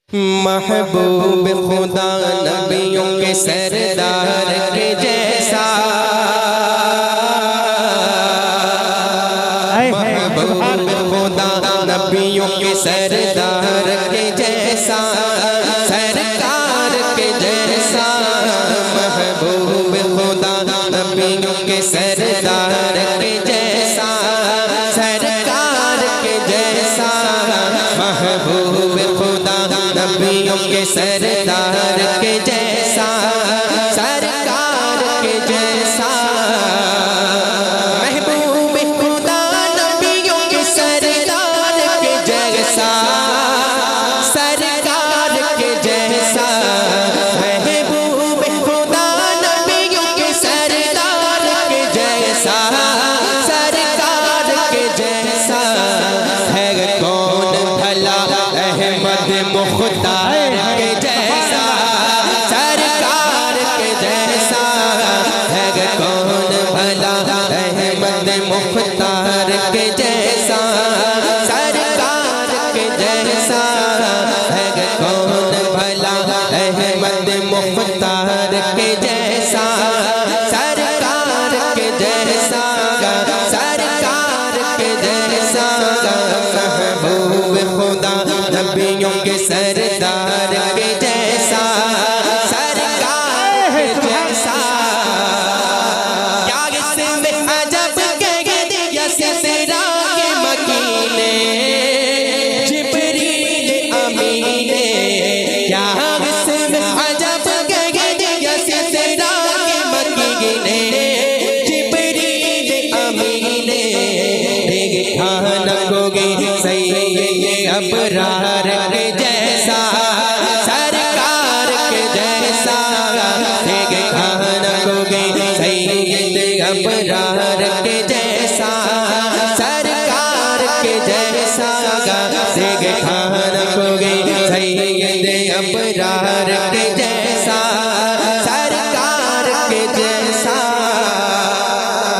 महबूब खुदा नबियों के सरदार के जैसा, महबूब खुदा नबियों के सरदार के जैसा, सरकार के जैसा, महबूब खुदा नबियों के सरदार के जैसा, सरकार के जैसा, महबूब खुदा नबियों के सरदार के जैसा, सरकार के जैसा, महबूब खुदा नबियों के सरदार के जैसा, सरकार के जैसा, महबूब खुदा नबियों के सरदार के जैसा, सरकार के जैसा, है कौन भला अहमद मुख्तार के जैसा, सरकार के जैसा, है कौन भला अहमद मुख्तार के जैसा, सरकार के जैसा, है कौन भला अहमद मुख्तार के जैसा, सरकार के जैसा, सरकार के जैसा, महबूब खुदा नबियों के सरदार के जैसा, सरकार के जैसा, क्या इसमें अजब कह दिया सिरा के मकीने जिब्रील अमीने, क्या इसमें अजब कह दिया सिरा के मकीने जिब्रील अमीने, खाना कोगे सही अबरार के जैसा, सरकार के जैसा, खाना कोगे सही अबरार के जैसा, सरकार के जैसा, खाना कोगे सही अबरार के जैसा, सरकार के जैसा,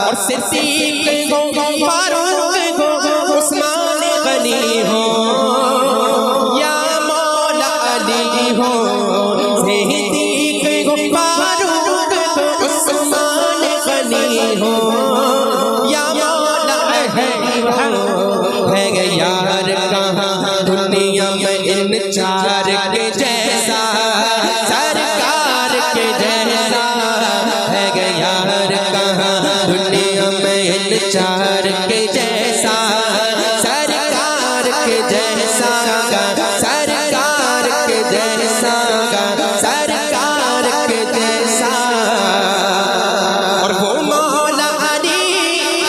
और सिद्दीक हो फारूक हो उस्मान गनी हो या मौला अली हो, सिद्दीक हो फारूक हो उस्मान गनी हो या मौला अली हो, है यार कहाँ दुनिया में इन चार के जैसा, सरकार के जैसा, है यार कहाँ दुनिया में इन चार के जैसा, सरकार के जैसा, सरकार के जैसा, सरकार के जैसा, और वो मौला अली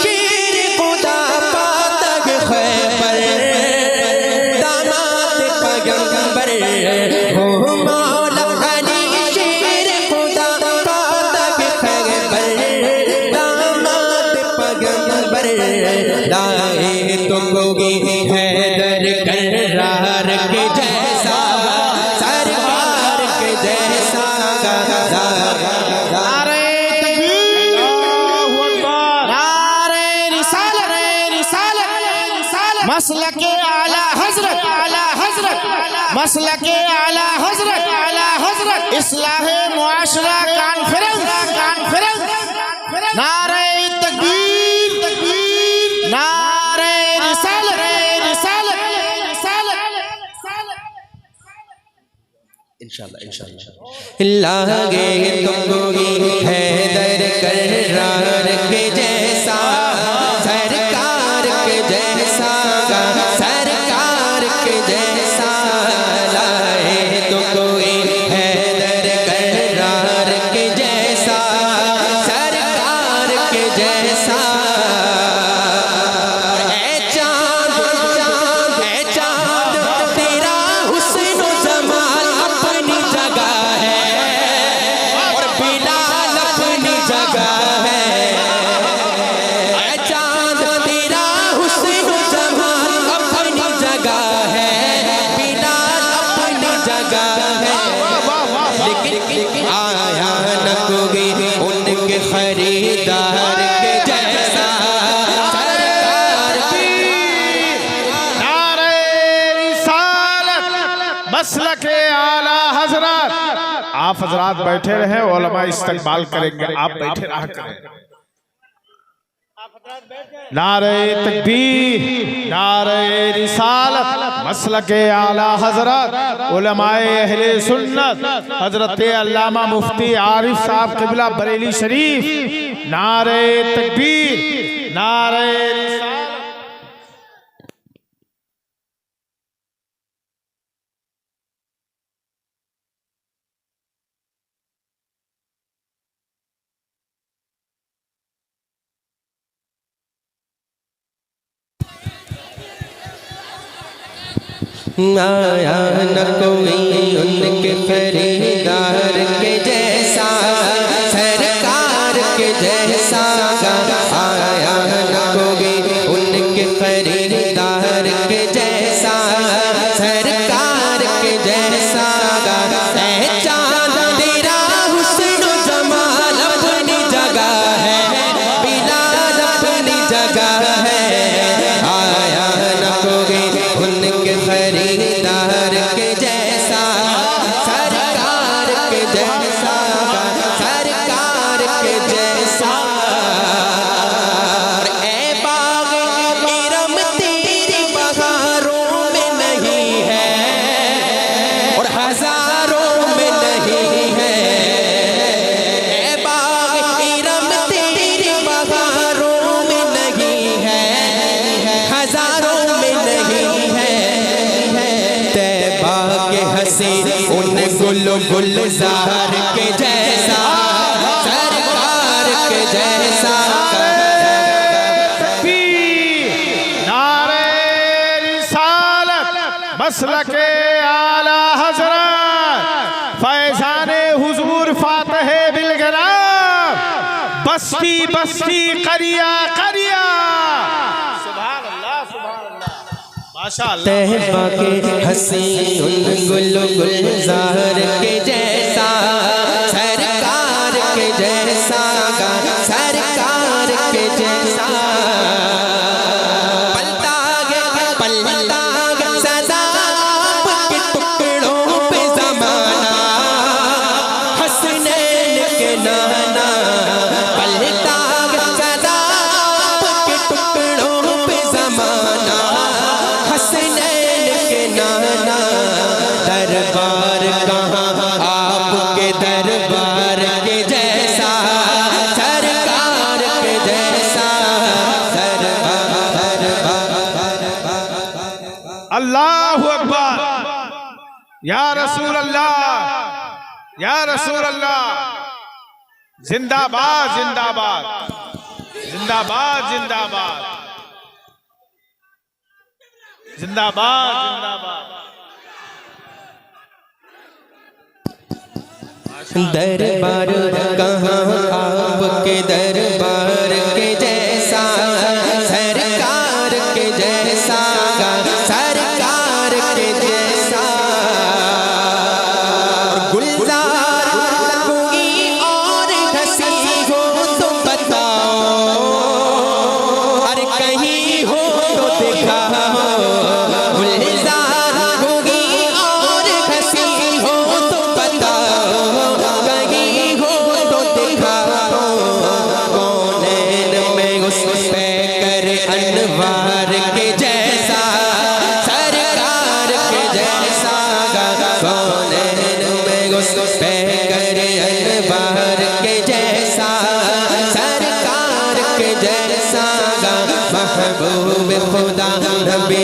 शेर खुदा पातक खैबर दामाद पैगंबर, वो मौला अली शेर खुदा पातक खैबर दामाद पैगंबर, लाए तुमको हैदर करार के जैसा, सरकार के जैसा, नारे तकबीर, नारे रिसालत, मसलके आला हजरत, मसलके आला हजरत, इस्लाहे मुआशरा कॉन्फ्रेंस, नारे तकबीर, नारे रिसालत, इंशाअल्लाह लागे तुमको हैदर करार के जैसा, सरकार के जैसा, सरकार के जैसा, लाए तुमको हैदर करार के जैसा, सरकार के जैसा, तेरा हुस्न जमाल अपनी जगह है, और बिलाल अपनी जगह है, के आला हजरत। आप हजरात बैठे रहे, उलमा इस्तकबाल करेंगे, आप बैठे रहा करें। नारे तकबीर, नारे रिसालत, मसलके आला हजरत उलमाए अहले सुन्नत हजरत अल्लामा मुफ्ती आरिफ साहब क़िबला बरेली शरीफ। नारे तकबीर, नारे रिसालत। आया न कोई उनके खरीदार के जैसा, सरकार के जैसा। आया न कोई उनके खरीदार के जैसा, सरकार के जैसा। ऐ चाँद तेरा हुस्न जमाल अपनी जगह है, बिलाल अपनी जगह है। आया न कोई उनके खरीदार के जैसा, सरकार के जैसा, सरकार के जैसा। ऐ बाग इरम तेरी बहारों में नहीं है, और हजारों में नहीं है। ऐ बाग इरम तेरी बहारों में नहीं है, हजारों में नहीं है। तैबा के हंसी उन गुलजार के जैसा, सरकार के जैसा। नारे रिसालत, मसलके आला हजरत फैजाने हुजूर फातहे बिलगराम, बस्ती बस्ती करिया करिया। सुभान अल्लाह, सुभान अल्लाह, माशाअल्लाह। तैबा के हंसी उन गुलजार के जैसा, सरकार के जैसा, सरकार के जैसा। पलता सदा आपके टुकड़ों पे ज़माना, हसनैन के नाना। पलता सदा आपके टुकड़ों पे ज़माना, हसनैन के नाना। दरबार कहाँ आपके दरबार के जैसा, सरकार के जैसा, अल्लाहु अकबर, या रसूल अल्लाह, या रसूल अल्लाह। जिंदाबाद जिंदाबाद, जिंदाबाद जिंदाबाद, जिंदाबाद जिंदाबाद। दरबार कहाँ आपके दरबार के जैसा, सरकार के जैसा, सरकार के जैसा। गुलजार कोई और हंसी हो तो बताओ, और कहीं हो तो दिखाओ। गुलजार कोई और हंसी हो तो बताओ, कहीं हो तो दिखाओ। कौनैन में उस पे कर अनवार के जैसा, सरकार के जैसा। कौनैन में उस पे कर अनवार के जैसा, सरकार के जैसा। महबूब खुदा नबी